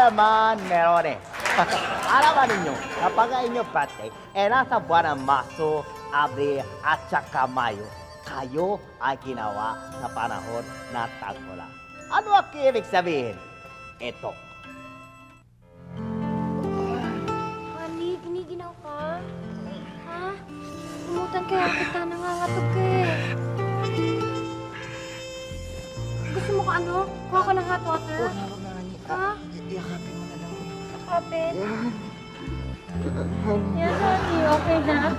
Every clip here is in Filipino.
naman meron eh. Alam ba ninyo, kapag inyong birthday, nasa buwan ng Marso, Abril at saka Mayo, kayo ay ginawa sa panahon na tag-ulan. Ano ang ibig sabihin? Ito. Honey, giniginaw ka? Ha? Umutan kaya kita, nangangatog ka eh. Gusto mo ka ano? Kuha ko ng hot water? Ha? Yakapin mo na lang. Kapit? Yan, honey. Okay na?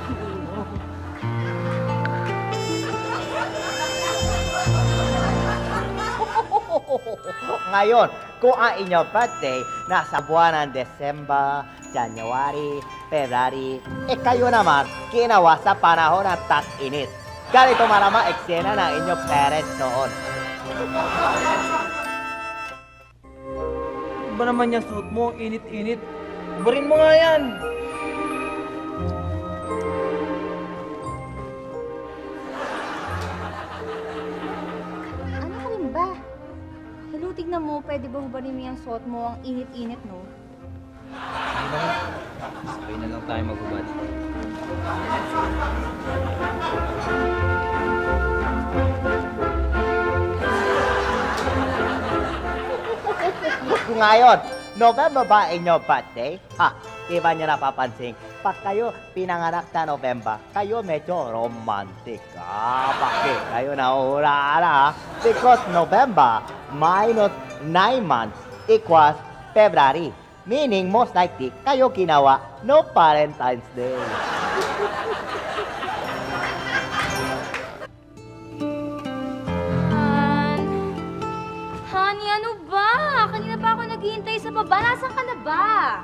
Ngayon, kung ang inyong birthday nasa buwan ng December, January, February, kayo naman ginawa sa panahon ng tag-init. Ganito malamang eksena ng inyong parents noon. Ba naman yung suot mo, init-init. Barin mo nga yan. Ano ka rin ba? Hello, tignan mo. Pwede ba hubarin mo yung suot mo? Ang init-init, no? Sabay na lang tayo maghubad. Ngayon, November ba inyong birthday? Ha, di ba niyo napapansin? Pag kayo pinanganak na November, kayo medyo romantic. Bakit? Kayo nahuhulaan ha? Because November minus 9 months equals February. Meaning, most likely, kayo ginawa no Valentine's Day. Honey, ano ba? Kanina pa ako naghihintay sa baba. Nasaan ka na ba?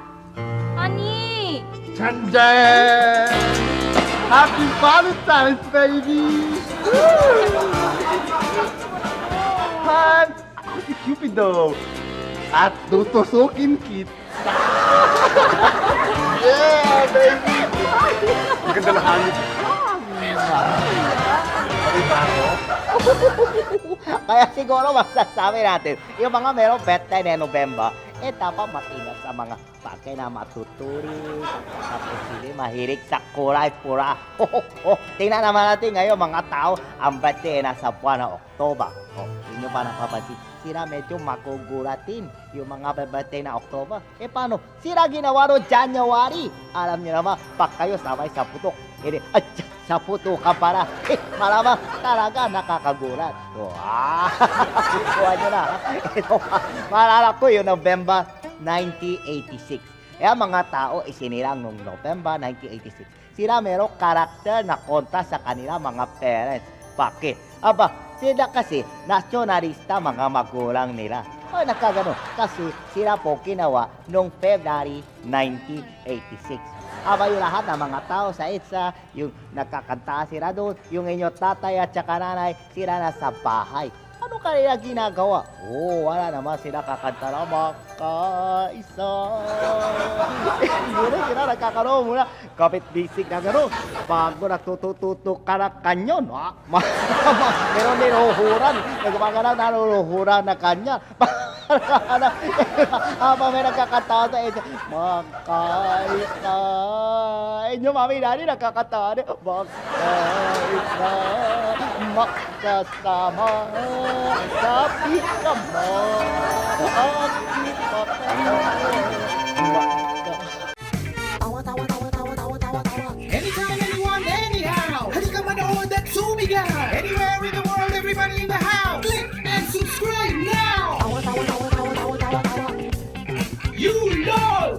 Honey! Chandan! Happy Valentine's, baby! Han! Ako si Cupido! At tutusukin kita! Yeah, baby! Ang ganda na hangin. Kaya siguro masasabi natin, yung mga merong birthday na November, dapat matinag sa mga bagay na matuturing, tapos hindi mahilig sa kulay pura. Tingnan naman natin ngayon mga tao, ang birthday nasa buwan ng October. Hindi nyo pa napapansin, sila medyo makugulatin yung mga birthday na October. Paano? Sila ginawa no January. Alam niyo naman, pag kayo sabay sa putok, sa puto ka para. Malamang talaga nakakagulat. Kuha nyo na. Ito pa. Maalala ko yung November 1986. Mga tao isinilang noong November 1986. Sila merong karakter na kontra sa kanila mga parents. Bakit? Sila kasi nasyonalista mga magulang nila. Nakagano. Kasi sila po ginawa noong February 1986. Yung lahat ng mga tao sa EDSA, yung nakakanta sila doon, yung inyong tatay at saka nanay, sila nasa bahay. Ano kanila ginagawa? Wala naman sila kakanta na makaisa. Muna sila nagkakaroon muna. Kapit bisig na gano'n. Bago nagtutututok ka na kanyon. Meron niluhuran. Nagmagana na niluhuran na kanyan. Habang may nagkakanta sa EDSA, makaisa. Inyo mami daddy nagkakanta. Makaisa. Makasama. Sabi ka mo, aking Anytime, anyone, anyhow. Halika manood at sumigaw. Anywhere in the world, everybody in the house. Click and subscribe now. You know.